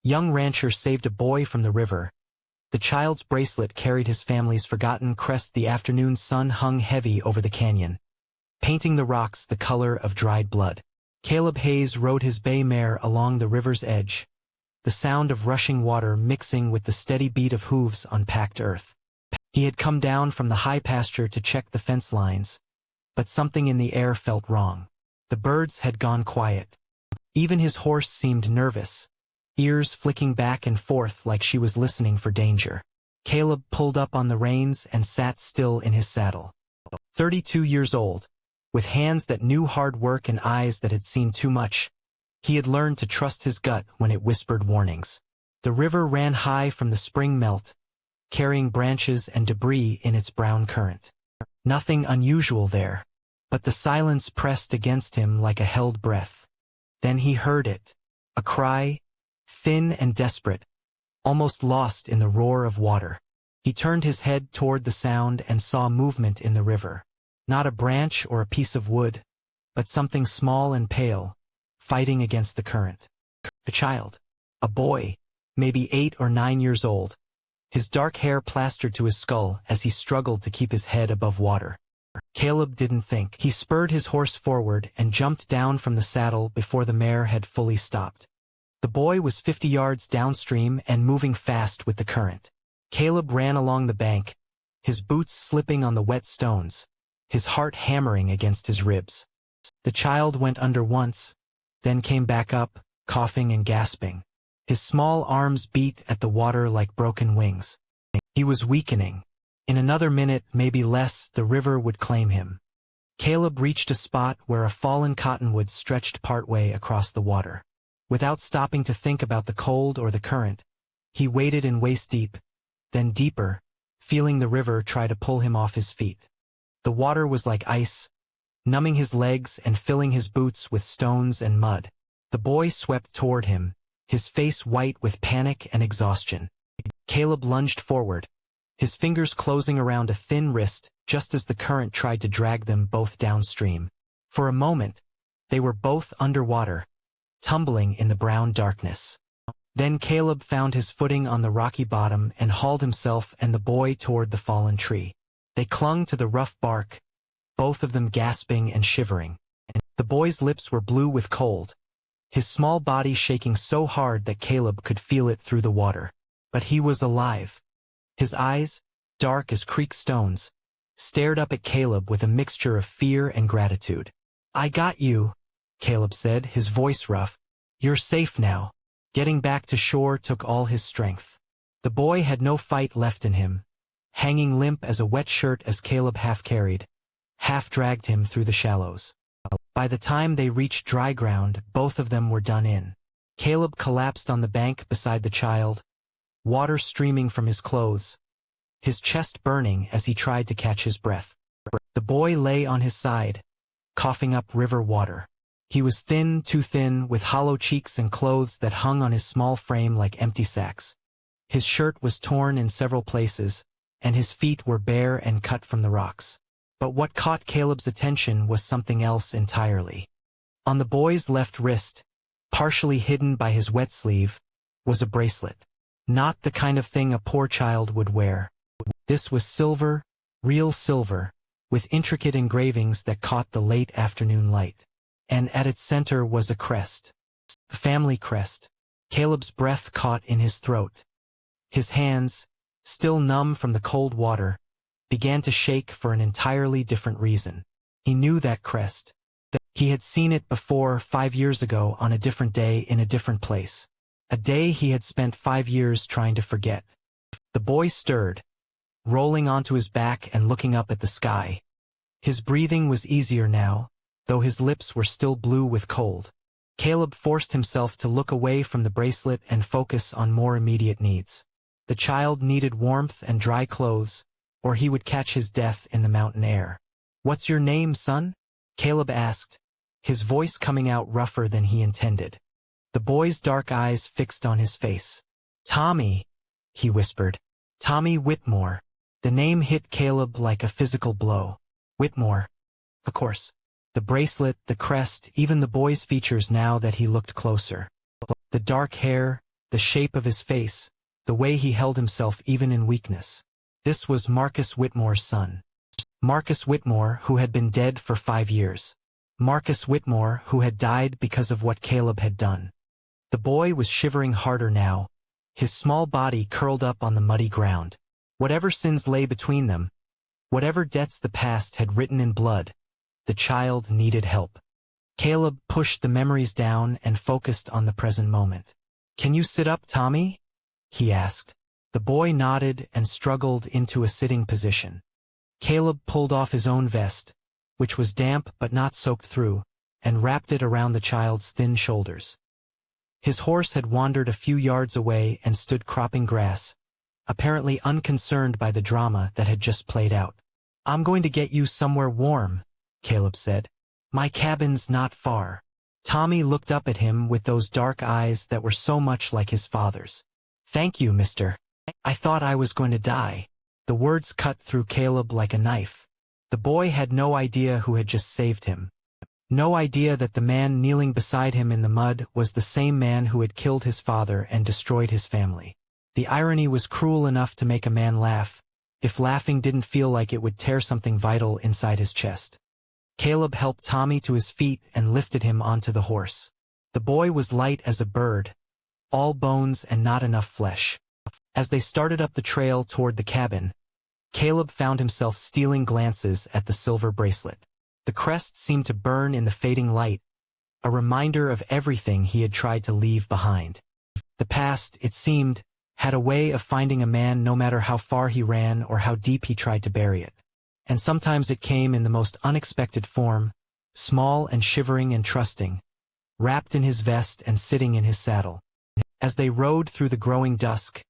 Young rancher saved a boy from the river. The child's bracelet carried his family's forgotten crest. The afternoon sun hung heavy over the canyon, painting the rocks the color of dried blood. Caleb Hayes rode his bay mare along the river's edge, the sound of rushing water mixing with the steady beat of hooves on packed earth. He had come down from the high pasture to check the fence lines, but something in the air felt wrong. The birds had gone quiet. Even his horse seemed nervous, ears flicking back and forth like she was listening for danger. Caleb pulled up on the reins and sat still in his saddle. 32 years old, with hands that knew hard work and eyes that had seen too much, he had learned to trust his gut when it whispered warnings. The river ran high from the spring melt, carrying branches and debris in its brown current. Nothing unusual there, but the silence pressed against him like a held breath. Then he heard it, a cry, thin and desperate, almost lost in the roar of water. He turned his head toward the sound and saw movement in the river. Not a branch or a piece of wood, but something small and pale, fighting against the current. A child. A boy, maybe 8 or 9 years old, his dark hair plastered to his skull as he struggled to keep his head above water. Caleb didn't think. He spurred his horse forward and jumped down from the saddle before the mare had fully stopped. The boy was 50 yards downstream and moving fast with the current. Caleb ran along the bank, his boots slipping on the wet stones, his heart hammering against his ribs. The child went under once, then came back up, coughing and gasping. His small arms beat at the water like broken wings. He was weakening. In another minute, maybe less, the river would claim him. Caleb reached a spot where a fallen cottonwood stretched partway across the water. Without stopping to think about the cold or the current, he waded in waist-deep, then deeper, feeling the river try to pull him off his feet. The water was like ice, numbing his legs and filling his boots with stones and mud. The boy swept toward him, his face white with panic and exhaustion. Caleb lunged forward, his fingers closing around a thin wrist just as the current tried to drag them both downstream. For a moment, they were both underwater, tumbling in the brown darkness. Then Caleb found his footing on the rocky bottom and hauled himself and the boy toward the fallen tree. They clung to the rough bark, both of them gasping and shivering. The boy's lips were blue with cold, his small body shaking so hard that Caleb could feel it through the water. But he was alive. His eyes, dark as creek stones, stared up at Caleb with a mixture of fear and gratitude. "I got you," Caleb said, his voice rough. "You're safe now." Getting back to shore took all his strength. The boy had no fight left in him, hanging limp as a wet shirt as Caleb half-carried, half-dragged him through the shallows. By the time they reached dry ground, both of them were done in. Caleb collapsed on the bank beside the child, water streaming from his clothes, his chest burning as he tried to catch his breath. The boy lay on his side, coughing up river water. He was thin, too thin, with hollow cheeks and clothes that hung on his small frame like empty sacks. His shirt was torn in several places, and his feet were bare and cut from the rocks. But what caught Caleb's attention was something else entirely. On the boy's left wrist, partially hidden by his wet sleeve, was a bracelet. Not the kind of thing a poor child would wear. This was silver, real silver, with intricate engravings that caught the late afternoon light. And at its center was a crest. The family crest. Caleb's breath caught in his throat. His hands, still numb from the cold water, began to shake for an entirely different reason. He knew that crest. He had seen it before 5 years ago on a different day in a different place. A day he had spent 5 years trying to forget. The boy stirred, rolling onto his back and looking up at the sky. His breathing was easier now, though his lips were still blue with cold. Caleb forced himself to look away from the bracelet and focus on more immediate needs. The child needed warmth and dry clothes, or he would catch his death in the mountain air. "What's your name, son?" Caleb asked, his voice coming out rougher than he intended. The boy's dark eyes fixed on his face. "Tommy," he whispered. "Tommy Whitmore." The name hit Caleb like a physical blow. Whitmore. Of course. The bracelet, the crest, even the boy's features now that he looked closer. The dark hair, the shape of his face, the way he held himself even in weakness. This was Marcus Whitmore's son. Marcus Whitmore, who had been dead for 5 years. Marcus Whitmore, who had died because of what Caleb had done. The boy was shivering harder now, his small body curled up on the muddy ground. Whatever sins lay between them, whatever debts the past had written in blood, the child needed help. Caleb pushed the memories down and focused on the present moment. "Can you sit up, Tommy?" he asked. The boy nodded and struggled into a sitting position. Caleb pulled off his own vest, which was damp but not soaked through, and wrapped it around the child's thin shoulders. His horse had wandered a few yards away and stood cropping grass, apparently unconcerned by the drama that had just played out. "I'm going to get you somewhere warm," Caleb said. "My cabin's not far." Tommy looked up at him with those dark eyes that were so much like his father's. "Thank you, mister. I thought I was going to die." The words cut through Caleb like a knife. The boy had no idea who had just saved him. No idea that the man kneeling beside him in the mud was the same man who had killed his father and destroyed his family. The irony was cruel enough to make a man laugh, if laughing didn't feel like it would tear something vital inside his chest. Caleb helped Tommy to his feet and lifted him onto the horse. The boy was light as a bird, all bones and not enough flesh. As they started up the trail toward the cabin, Caleb found himself stealing glances at the silver bracelet. The crest seemed to burn in the fading light, a reminder of everything he had tried to leave behind. The past, it seemed, had a way of finding a man no matter how far he ran or how deep he tried to bury it. And sometimes it came in the most unexpected form, small and shivering and trusting, wrapped in his vest and sitting in his saddle. As they rode through the growing dusk,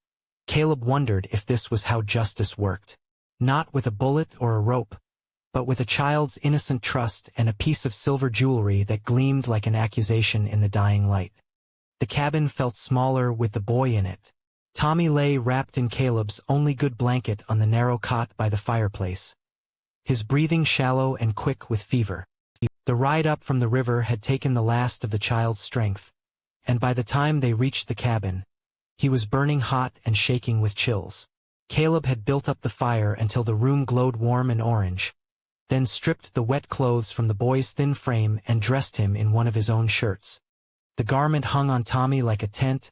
Caleb wondered if this was how justice worked. Not with a bullet or a rope, but with a child's innocent trust and a piece of silver jewelry that gleamed like an accusation in the dying light. The cabin felt smaller with the boy in it. Tommy lay wrapped in Caleb's only good blanket on the narrow cot by the fireplace, his breathing shallow and quick with fever. The ride up from the river had taken the last of the child's strength, and by the time they reached the cabin, he was burning hot and shaking with chills. Caleb had built up the fire until the room glowed warm and orange, then stripped the wet clothes from the boy's thin frame and dressed him in one of his own shirts. The garment hung on Tommy like a tent,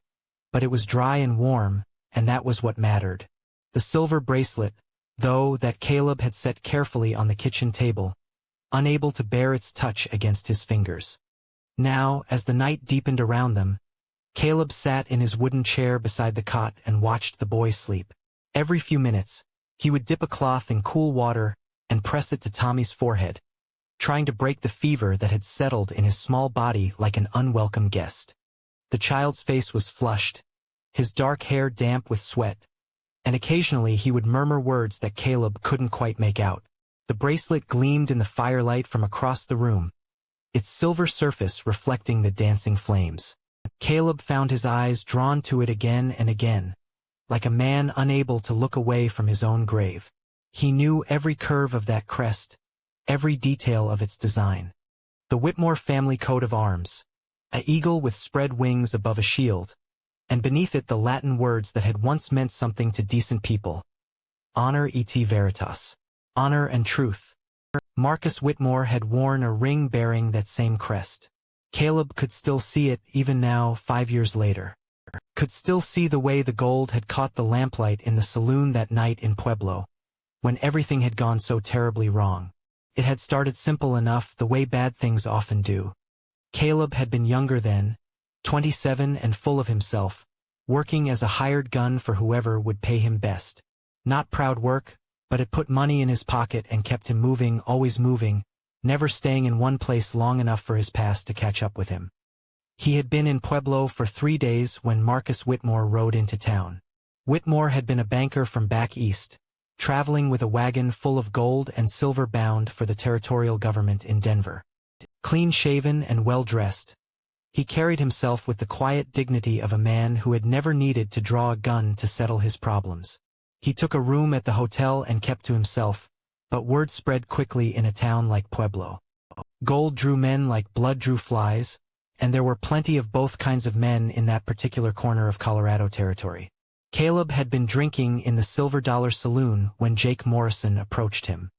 but it was dry and warm, and that was what mattered. The silver bracelet, though, that Caleb had set carefully on the kitchen table, unable to bear its touch against his fingers. Now, as the night deepened around them, Caleb sat in his wooden chair beside the cot and watched the boy sleep. Every few minutes, he would dip a cloth in cool water and press it to Tommy's forehead, trying to break the fever that had settled in his small body like an unwelcome guest. The child's face was flushed, his dark hair damp with sweat, and occasionally he would murmur words that Caleb couldn't quite make out. The bracelet gleamed in the firelight from across the room, its silver surface reflecting the dancing flames. Caleb found his eyes drawn to it again and again, like a man unable to look away from his own grave. He knew every curve of that crest, every detail of its design. The Whitmore family coat of arms, an eagle with spread wings above a shield, and beneath it the Latin words that had once meant something to decent people. Honor et veritas. Honor and truth. Marcus Whitmore had worn a ring bearing that same crest. Caleb could still see it even now, 5 years later. Could still see the way the gold had caught the lamplight in the saloon that night in Pueblo, when everything had gone so terribly wrong. It had started simple enough, the way bad things often do. Caleb had been younger then, 27 and full of himself, working as a hired gun for whoever would pay him best. Not proud work, but it put money in his pocket and kept him moving, always moving, never staying in one place long enough for his past to catch up with him. He had been in Pueblo for 3 days when Marcus Whitmore rode into town. Whitmore had been a banker from back east, traveling with a wagon full of gold and silver bound for the territorial government in Denver. Clean-shaven and well-dressed, he carried himself with the quiet dignity of a man who had never needed to draw a gun to settle his problems. He took a room at the hotel and kept to himself, but word spread quickly in a town like Pueblo. Gold drew men like blood drew flies, and there were plenty of both kinds of men in that particular corner of Colorado territory. Caleb had been drinking in the Silver Dollar Saloon when Jake Morrison approached him.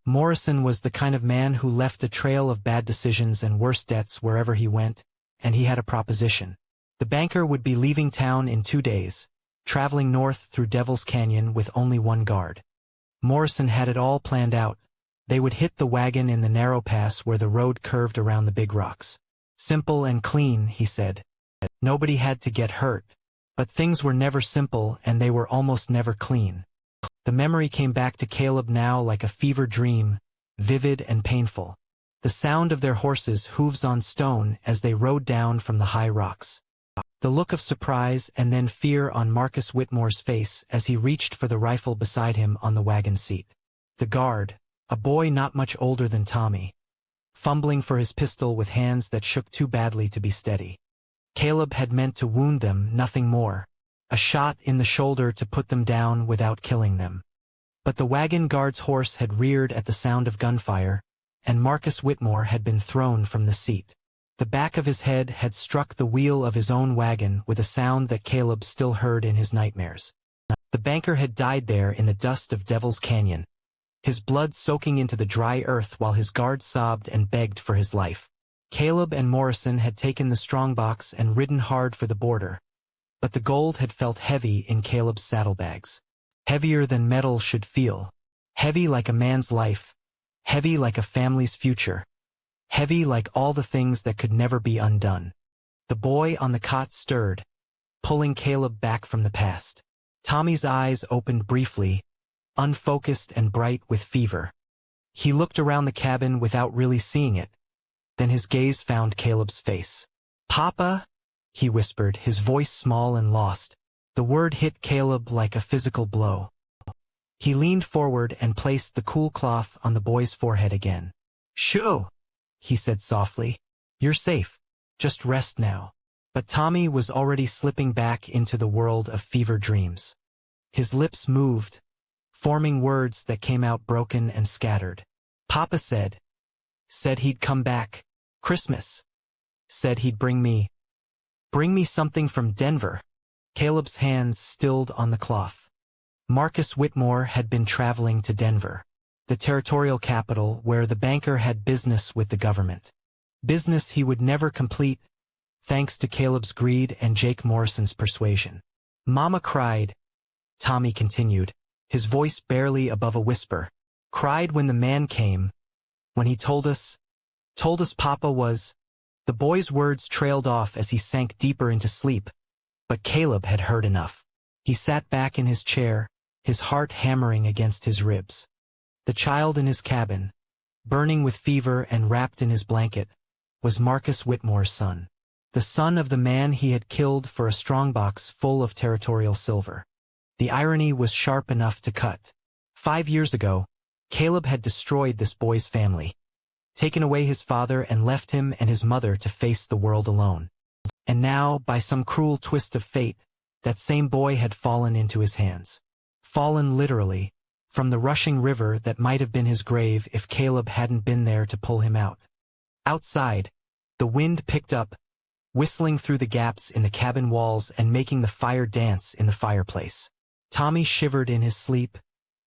Morrison was the kind of man who left a trail of bad decisions and worse debts wherever he went, and he had a proposition. The banker would be leaving town in 2 days, traveling north through Devil's Canyon with only one guard. Morrison had it all planned out. They would hit the wagon in the narrow pass where the road curved around the big rocks. Simple and clean, he said. Nobody had to get hurt. But things were never simple and they were almost never clean. The memory came back to Caleb now like a fever dream, vivid and painful. The sound of their horses' hooves on stone as they rode down from the high rocks. The look of surprise and then fear on Marcus Whitmore's face as he reached for the rifle beside him on the wagon seat. The guard, a boy not much older than Tommy, fumbling for his pistol with hands that shook too badly to be steady. Caleb had meant to wound them, nothing more. A shot in the shoulder to put them down without killing them. But the wagon guard's horse had reared at the sound of gunfire, and Marcus Whitmore had been thrown from the seat. The back of his head had struck the wheel of his own wagon with a sound that Caleb still heard in his nightmares. The banker had died there in the dust of Devil's Canyon, his blood soaking into the dry earth while his guard sobbed and begged for his life. Caleb and Morrison had taken the strongbox and ridden hard for the border, but the gold had felt heavy in Caleb's saddlebags. Heavier than metal should feel. Heavy like a man's life. Heavy like a family's future. Heavy like all the things that could never be undone. The boy on the cot stirred, pulling Caleb back from the past. Tommy's eyes opened briefly, unfocused and bright with fever. He looked around the cabin without really seeing it. Then his gaze found Caleb's face. "Papa?" he whispered, his voice small and lost. The word hit Caleb like a physical blow. He leaned forward and placed the cool cloth on the boy's forehead again. "Shoo," he said softly. "You're safe. Just rest now." But Tommy was already slipping back into the world of fever dreams. His lips moved, forming words that came out broken and scattered. "Papa said he'd come back. Christmas. Said he'd bring me something from Denver." Caleb's hands stilled on the cloth. Marcus Whitmore had been traveling to Denver, the territorial capital where the banker had business with the government. Business he would never complete, thanks to Caleb's greed and Jake Morrison's persuasion. "Mama cried," Tommy continued, his voice barely above a whisper. "Cried when the man came, when he told us Papa was—" The boy's words trailed off as he sank deeper into sleep, but Caleb had heard enough. He sat back in his chair, his heart hammering against his ribs. The child in his cabin, burning with fever and wrapped in his blanket, was Marcus Whitmore's son. The son of the man he had killed for a strongbox full of territorial silver. The irony was sharp enough to cut. 5 years ago, Caleb had destroyed this boy's family, taken away his father and left him and his mother to face the world alone. And now, by some cruel twist of fate, that same boy had fallen into his hands. Fallen literally, from the rushing river that might have been his grave if Caleb hadn't been there to pull him out. Outside, the wind picked up, whistling through the gaps in the cabin walls and making the fire dance in the fireplace. Tommy shivered in his sleep,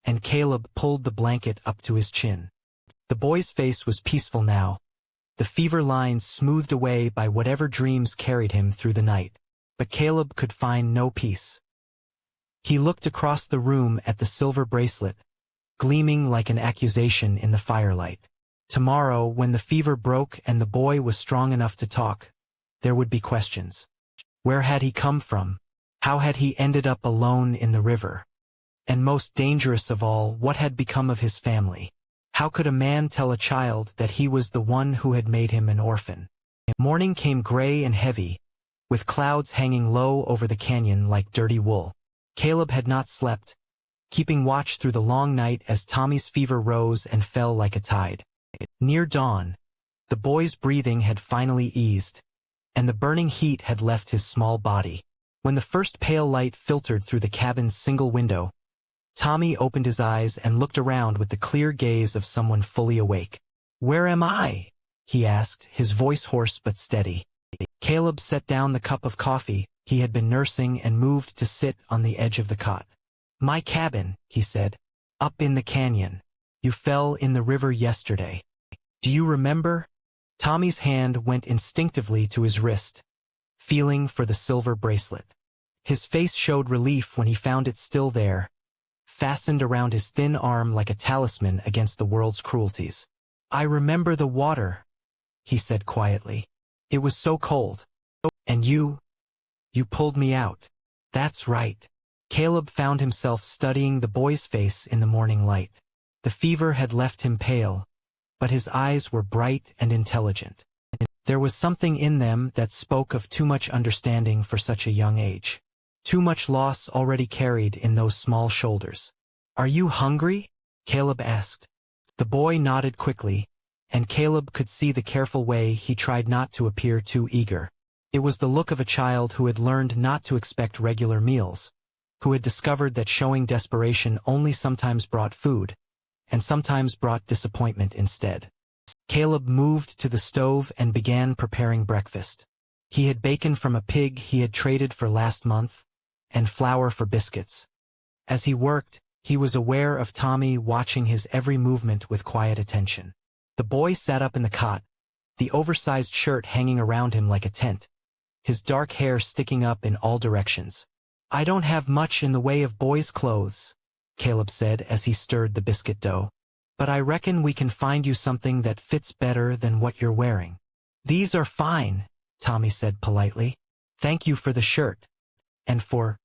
and Caleb pulled the blanket up to his chin. The boy's face was peaceful now, the fever lines smoothed away by whatever dreams carried him through the night. But Caleb could find no peace. He looked across the room at the silver bracelet, gleaming like an accusation in the firelight. Tomorrow, when the fever broke and the boy was strong enough to talk, there would be questions. Where had he come from? How had he ended up alone in the river? And most dangerous of all, what had become of his family? How could a man tell a child that he was the one who had made him an orphan? Morning came gray and heavy, with clouds hanging low over the canyon like dirty wool. Caleb had not slept, keeping watch through the long night as Tommy's fever rose and fell like a tide. Near dawn, the boy's breathing had finally eased, and the burning heat had left his small body. When the first pale light filtered through the cabin's single window, Tommy opened his eyes and looked around with the clear gaze of someone fully awake. "Where am I?" he asked, his voice hoarse but steady. Caleb set down the cup of coffee he had been nursing and moved to sit on the edge of the cot. "My cabin," he said. "Up in the canyon. You fell in the river yesterday. Do you remember?" Tommy's hand went instinctively to his wrist, feeling for the silver bracelet. His face showed relief when he found it still there, fastened around his thin arm like a talisman against the world's cruelties. "I remember the water," he said quietly. "It was so cold. And you pulled me out." "That's right." Caleb found himself studying the boy's face in the morning light. The fever had left him pale, but his eyes were bright and intelligent. There was something in them that spoke of too much understanding for such a young age. Too much loss already carried in those small shoulders. "Are you hungry?" Caleb asked. The boy nodded quickly, and Caleb could see the careful way he tried not to appear too eager. It was the look of a child who had learned not to expect regular meals, who had discovered that showing desperation only sometimes brought food, and sometimes brought disappointment instead. Caleb moved to the stove and began preparing breakfast. He had bacon from a pig he had traded for last month, and flour for biscuits. As he worked, he was aware of Tommy watching his every movement with quiet attention. The boy sat up in the cot, the oversized shirt hanging around him like a tent, his dark hair sticking up in all directions. "I don't have much in the way of boys' clothes," Caleb said as he stirred the biscuit dough. "But I reckon we can find you something that fits better than what you're wearing." "These are fine," Tommy said politely. "Thank you for the shirt. And for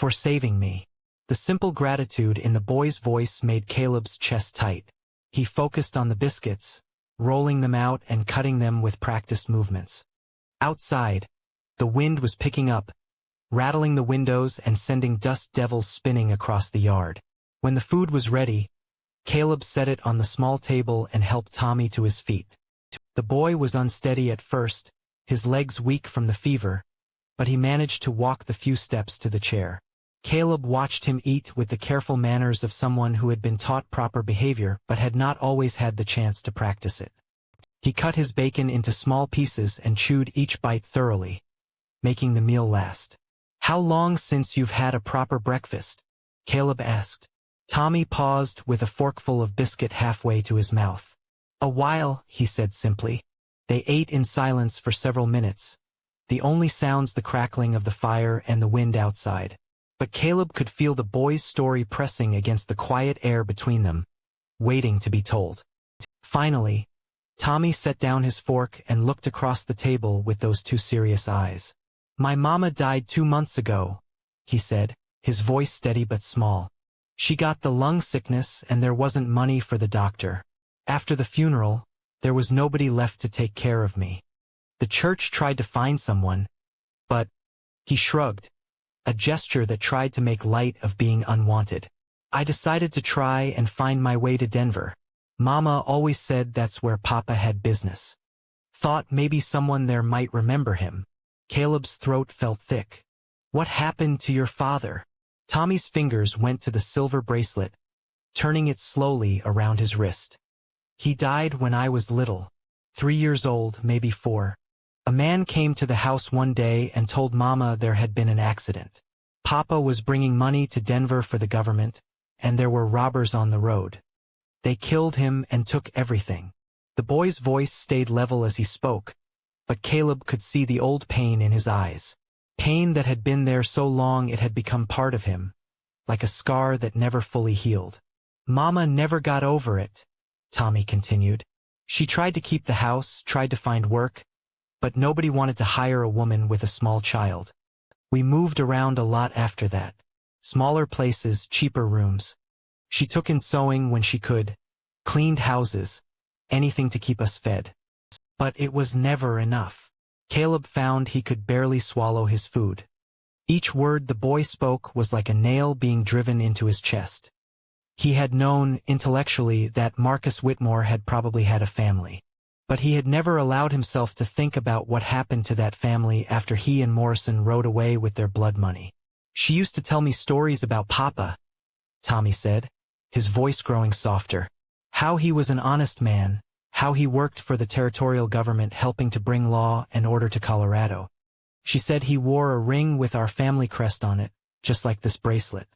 saving me." The simple gratitude in the boy's voice made Caleb's chest tight. He focused on the biscuits, rolling them out and cutting them with practiced movements. Outside, the wind was picking up, rattling the windows and sending dust devils spinning across the yard. When the food was ready, Caleb set it on the small table and helped Tommy to his feet. The boy was unsteady at first, his legs weak from the fever, but he managed to walk the few steps to the chair. Caleb watched him eat with the careful manners of someone who had been taught proper behavior but had not always had the chance to practice it. He cut his bacon into small pieces and chewed each bite thoroughly, making the meal last. "How long since you've had a proper breakfast?" Caleb asked. Tommy paused with a forkful of biscuit halfway to his mouth. "A while," he said simply. They ate in silence for several minutes, the only sounds the crackling of the fire and the wind outside. But Caleb could feel the boy's story pressing against the quiet air between them, waiting to be told. Finally, Tommy set down his fork and looked across the table with those two serious eyes. "My mama died 2 months ago," he said, his voice steady but small. "She got the lung sickness and there wasn't money for the doctor. After the funeral, there was nobody left to take care of me. The church tried to find someone, but—" he shrugged, a gesture that tried to make light of being unwanted. "I decided to try and find my way to Denver. Mama always said that's where Papa had business. Thought maybe someone there might remember him." Caleb's throat felt thick. "What happened to your father?" Tommy's fingers went to the silver bracelet, turning it slowly around his wrist. "He died when I was little, 3 years old, maybe 4. A man came to the house one day and told Mama there had been an accident. Papa was bringing money to Denver for the government, and there were robbers on the road. They killed him and took everything." The boy's voice stayed level as he spoke, but Caleb could see the old pain in his eyes. Pain that had been there so long it had become part of him, like a scar that never fully healed. "Mama never got over it," Tommy continued. "She tried to keep the house, tried to find work, but nobody wanted to hire a woman with a small child. We moved around a lot after that. Smaller places, cheaper rooms. She took in sewing when she could, cleaned houses, anything to keep us fed. But it was never enough." Caleb found he could barely swallow his food. Each word the boy spoke was like a nail being driven into his chest. He had known, intellectually, that Marcus Whitmore had probably had a family. But he had never allowed himself to think about what happened to that family after he and Morrison rode away with their blood money. "She used to tell me stories about Papa," Tommy said, his voice growing softer. "How he was an honest man, how he worked for the territorial government helping to bring law and order to Colorado. She said he wore a ring with our family crest on it, just like this bracelet.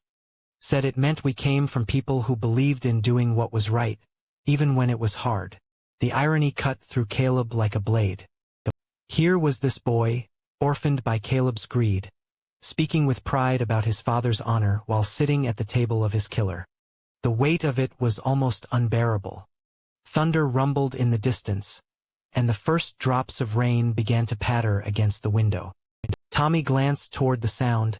Said it meant we came from people who believed in doing what was right, even when it was hard. The irony cut through Caleb like a blade. Here was this boy, orphaned by Caleb's greed, speaking with pride about his father's honor while sitting at the table of his killer. The weight of it was almost unbearable. Thunder rumbled in the distance, and the first drops of rain began to patter against the window. Tommy glanced toward the sound,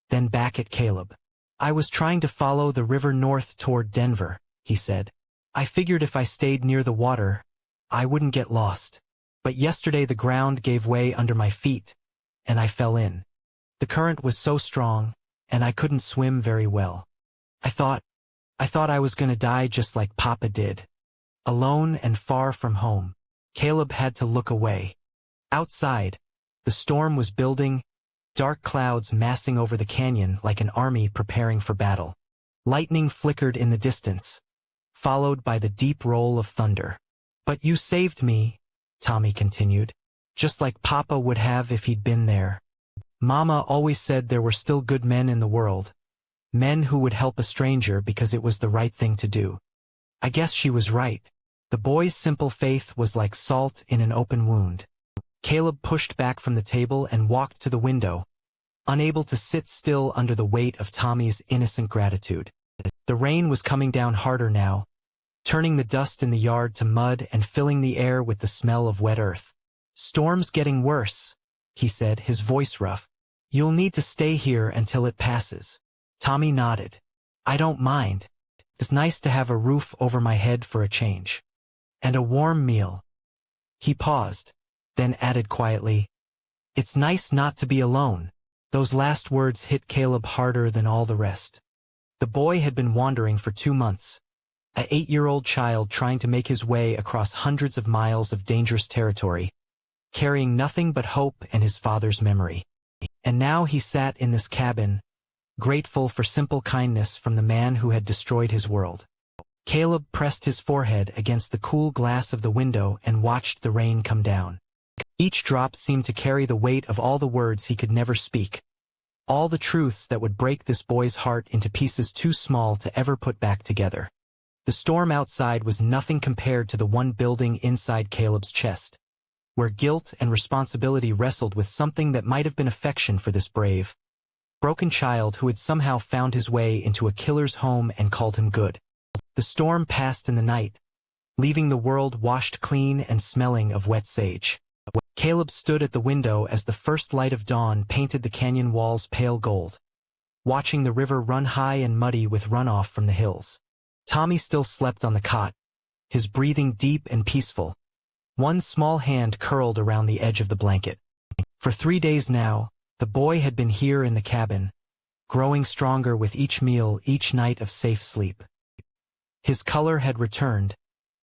then back at Caleb. I was trying to follow the river north toward Denver, he said. I figured if I stayed near the water, I wouldn't get lost. But yesterday the ground gave way under my feet, and I fell in. The current was so strong, and I couldn't swim very well. I thought I was gonna die just like Papa did. Alone and far from home, Caleb had to look away. Outside, the storm was building, dark clouds massing over the canyon like an army preparing for battle. Lightning flickered in the distance, followed by the deep roll of thunder. But you saved me, Tommy continued, just like Papa would have if he'd been there. Mama always said there were still good men in the world, men who would help a stranger because it was the right thing to do. I guess she was right. The boy's simple faith was like salt in an open wound. Caleb pushed back from the table and walked to the window, unable to sit still under the weight of Tommy's innocent gratitude. The rain was coming down harder now, turning the dust in the yard to mud and filling the air with the smell of wet earth. Storm's getting worse, he said, his voice rough. You'll need to stay here until it passes. Tommy nodded. I don't mind. It's nice to have a roof over my head for a change. And a warm meal. He paused, then added quietly, it's nice not to be alone. Those last words hit Caleb harder than all the rest. The boy had been wandering for 2 months, an 8-year-old child trying to make his way across hundreds of miles of dangerous territory, carrying nothing but hope and his father's memory. And now he sat in this cabin, grateful for simple kindness from the man who had destroyed his world. Caleb pressed his forehead against the cool glass of the window and watched the rain come down. Each drop seemed to carry the weight of all the words he could never speak, all the truths that would break this boy's heart into pieces too small to ever put back together. The storm outside was nothing compared to the one building inside Caleb's chest, where guilt and responsibility wrestled with something that might have been affection for this brave, broken child who had somehow found his way into a killer's home and called him good. The storm passed in the night, leaving the world washed clean and smelling of wet sage. Caleb stood at the window as the first light of dawn painted the canyon walls pale gold, watching the river run high and muddy with runoff from the hills. Tommy still slept on the cot, his breathing deep and peaceful, one small hand curled around the edge of the blanket. For 3 days now, the boy had been here in the cabin, growing stronger with each meal, each night of safe sleep. His color had returned,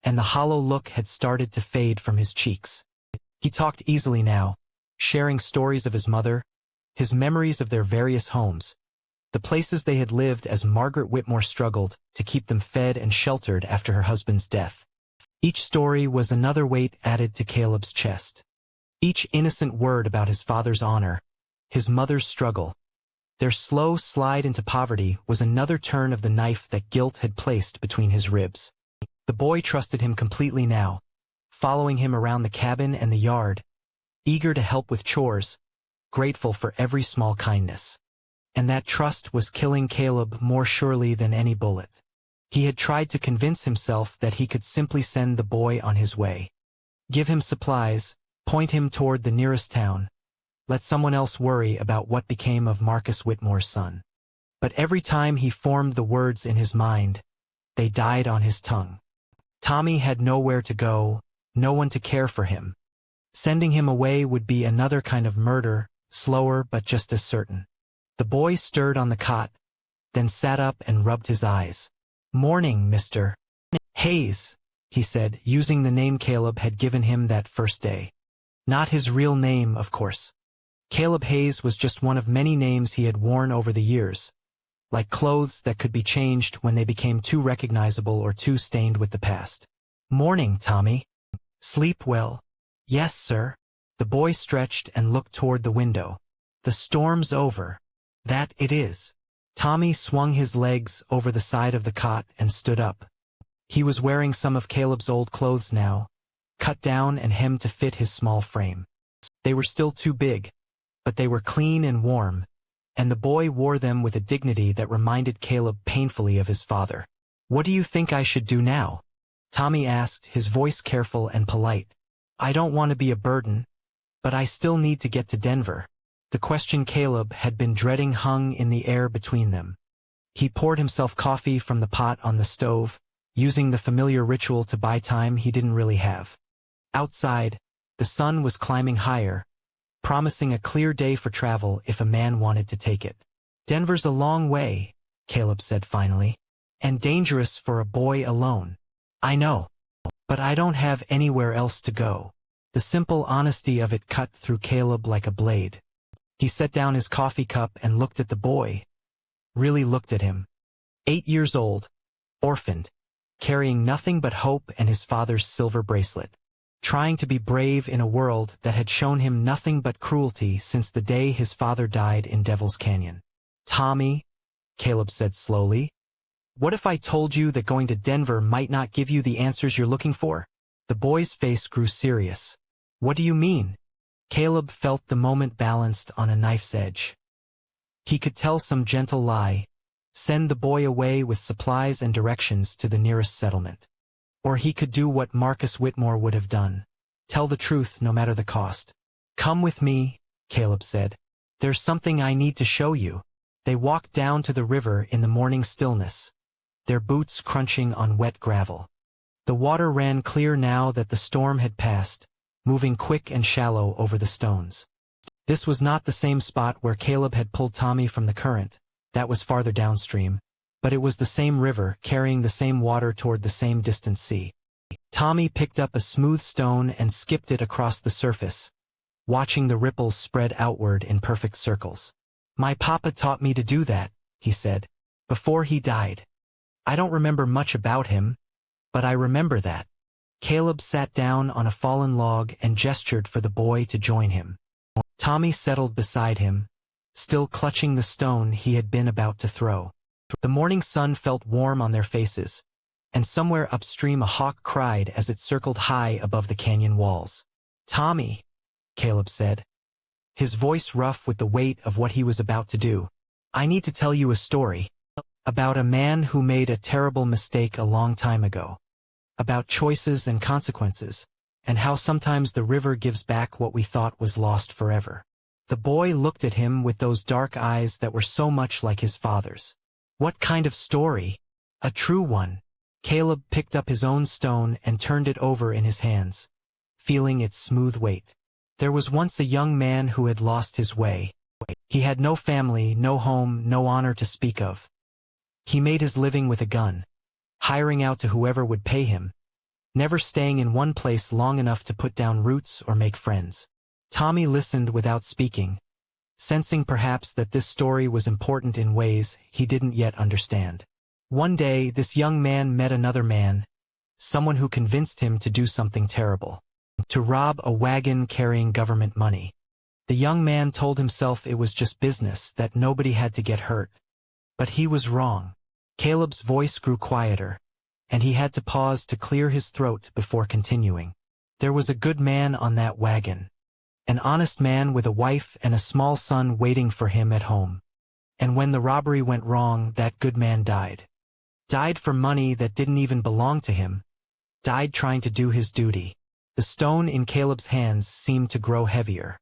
and the hollow look had started to fade from his cheeks. He talked easily now, sharing stories of his mother, his memories of their various homes, the places they had lived as Margaret Whitmore struggled to keep them fed and sheltered after her husband's death. Each story was another weight added to Caleb's chest. Each innocent word about his father's honor, his mother's struggle, their slow slide into poverty was another turn of the knife that guilt had placed between his ribs. The boy trusted him completely now, following him around the cabin and the yard, eager to help with chores, grateful for every small kindness. And that trust was killing Caleb more surely than any bullet. He had tried to convince himself that he could simply send the boy on his way. Give him supplies, point him toward the nearest town, let someone else worry about what became of Marcus Whitmore's son. But every time he formed the words in his mind, they died on his tongue. Tommy had nowhere to go, no one to care for him. Sending him away would be another kind of murder, slower but just as certain. The boy stirred on the cot, then sat up and rubbed his eyes. "Morning, Mr. Hayes," he said, using the name Caleb had given him that first day. Not his real name, of course. Caleb Hayes was just one of many names he had worn over the years, like clothes that could be changed when they became too recognizable or too stained with the past. "Morning, Tommy." Sleep well? Yes, sir. The boy stretched and looked toward the window. The storm's over. That it is. Tommy swung his legs over the side of the cot and stood up. He was wearing some of Caleb's old clothes now, cut down and hemmed to fit his small frame. They were still too big, but they were clean and warm, and the boy wore them with a dignity that reminded Caleb painfully of his father. "What do you think I should do now?" Tommy asked, his voice careful and polite. "I don't want to be a burden, but I still need to get to Denver." The question Caleb had been dreading hung in the air between them. He poured himself coffee from the pot on the stove, using the familiar ritual to buy time he didn't really have. Outside, the sun was climbing higher, promising a clear day for travel if a man wanted to take it. "Denver's a long way," Caleb said finally, "and dangerous for a boy alone." "I know. But I don't have anywhere else to go." The simple honesty of it cut through Caleb like a blade. He set down his coffee cup and looked at the boy. Really looked at him. 8 years old, orphaned, carrying nothing but hope and his father's silver bracelet. Trying to be brave in a world that had shown him nothing but cruelty since the day his father died in Devil's Canyon. "Tommy," Caleb said slowly, "what if I told you that going to Denver might not give you the answers you're looking for?" The boy's face grew serious. "What do you mean?" Caleb felt the moment balanced on a knife's edge. He could tell some gentle lie, send the boy away with supplies and directions to the nearest settlement. Or he could do what Marcus Whitmore would have done, tell the truth no matter the cost. "Come with me," Caleb said. "There's something I need to show you." They walked down to the river in the morning stillness, their boots crunching on wet gravel. The water ran clear now that the storm had passed, moving quick and shallow over the stones. This was not the same spot where Caleb had pulled Tommy from the current, that was farther downstream, but it was the same river carrying the same water toward the same distant sea. Tommy picked up a smooth stone and skipped it across the surface, watching the ripples spread outward in perfect circles. "My papa taught me to do that," he said, "before he died. I don't remember much about him, but I remember that." Caleb sat down on a fallen log and gestured for the boy to join him. Tommy settled beside him, still clutching the stone he had been about to throw. The morning sun felt warm on their faces, and somewhere upstream a hawk cried as it circled high above the canyon walls. "Tommy," Caleb said, his voice rough with the weight of what he was about to do, "I need to tell you a story. About a man who made a terrible mistake a long time ago. About choices and consequences, and how sometimes the river gives back what we thought was lost forever." The boy looked at him with those dark eyes that were so much like his father's. "What kind of story?" "A true one." Caleb picked up his own stone and turned it over in his hands, feeling its smooth weight. "There was once a young man who had lost his way. He had no family, no home, no honor to speak of. He made his living with a gun, hiring out to whoever would pay him, never staying in one place long enough to put down roots or make friends." Tommy listened without speaking, sensing perhaps that this story was important in ways he didn't yet understand. One day, this young man met another man, someone who convinced him to do something terrible, to rob a wagon carrying government money. The young man told himself it was just business, that nobody had to get hurt. But he was wrong. Caleb's voice grew quieter, and he had to pause to clear his throat before continuing. "There was a good man on that wagon. An honest man with a wife and a small son waiting for him at home. And when the robbery went wrong, that good man died. Died for money that didn't even belong to him. Died trying to do his duty." The stone in Caleb's hands seemed to grow heavier.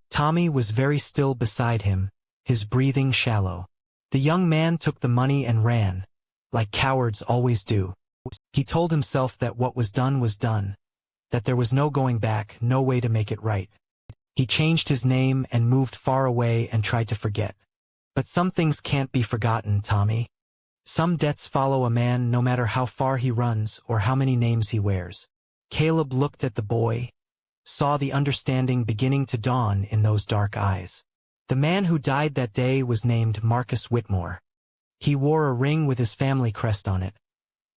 Tommy was very still beside him, his breathing shallow. The young man took the money and ran, like cowards always do. He told himself that what was done, that there was no going back, no way to make it right. He changed his name and moved far away and tried to forget. But some things can't be forgotten, Tommy. Some debts follow a man no matter how far he runs or how many names he wears. Caleb looked at the boy, saw the understanding beginning to dawn in those dark eyes. The man who died that day was named Marcus Whitmore. He wore a ring with his family crest on it.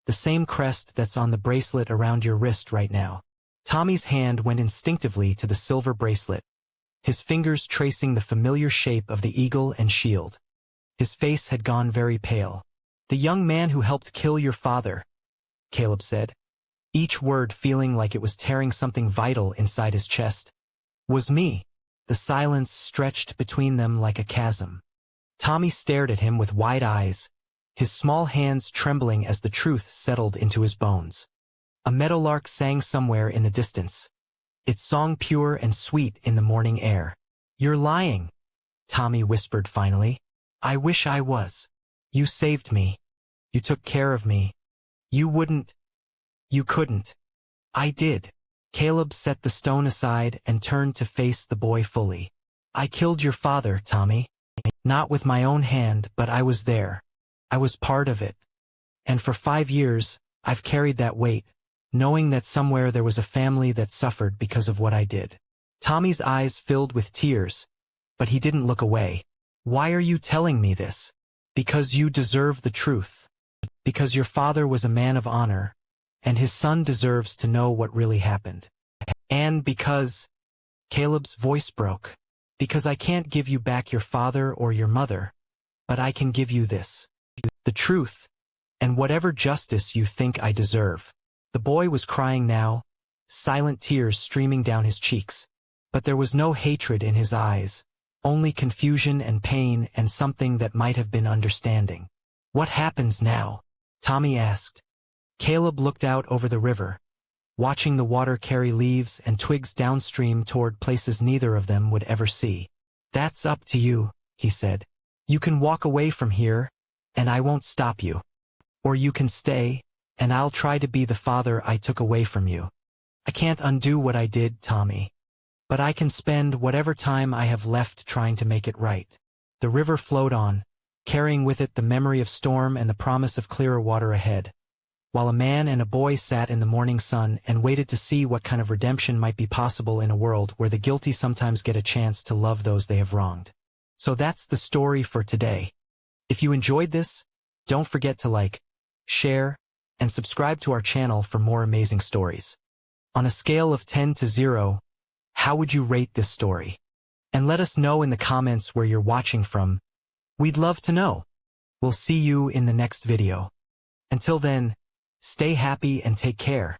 The same crest that's on the bracelet around your wrist right now. Tommy's hand went instinctively to the silver bracelet, his fingers tracing the familiar shape of the eagle and shield. His face had gone very pale. "The young man who helped kill your father," Caleb said, each word feeling like it was tearing something vital inside his chest. "Was me." The silence stretched between them like a chasm. Tommy stared at him with wide eyes, his small hands trembling as the truth settled into his bones. A meadowlark sang somewhere in the distance, its song pure and sweet in the morning air. "You're lying," Tommy whispered finally. "I wish I was. You saved me. You took care of me. You wouldn't. You couldn't." "I did." Caleb set the stone aside and turned to face the boy fully. "I killed your father, Tommy. Not with my own hand, but I was there. I was part of it. And for 5 years, I've carried that weight, knowing that somewhere there was a family that suffered because of what I did." Tommy's eyes filled with tears, but he didn't look away. "Why are you telling me this?" "Because you deserve the truth. Because your father was a man of honor, and his son deserves to know what really happened. And because—" Caleb's voice broke. "Because I can't give you back your father or your mother, but I can give you this. The truth, and whatever justice you think I deserve." The boy was crying now, silent tears streaming down his cheeks. But there was no hatred in his eyes, only confusion and pain and something that might have been understanding. "What happens now?" Tommy asked. Caleb looked out over the river, watching the water carry leaves and twigs downstream toward places neither of them would ever see. "That's up to you," he said. "You can walk away from here, and I won't stop you. Or you can stay, and I'll try to be the father I took away from you. I can't undo what I did, Tommy. But I can spend whatever time I have left trying to make it right." The river flowed on, carrying with it the memory of storm and the promise of clearer water ahead, while a man and a boy sat in the morning sun and waited to see what kind of redemption might be possible in a world where the guilty sometimes get a chance to love those they have wronged. So that's the story for today. If you enjoyed this, don't forget to like, share, and subscribe to our channel for more amazing stories. On a scale of 10 to 0, how would you rate this story? And let us know in the comments where you're watching from. We'd love to know. We'll see you in the next video. Until then, stay happy and take care.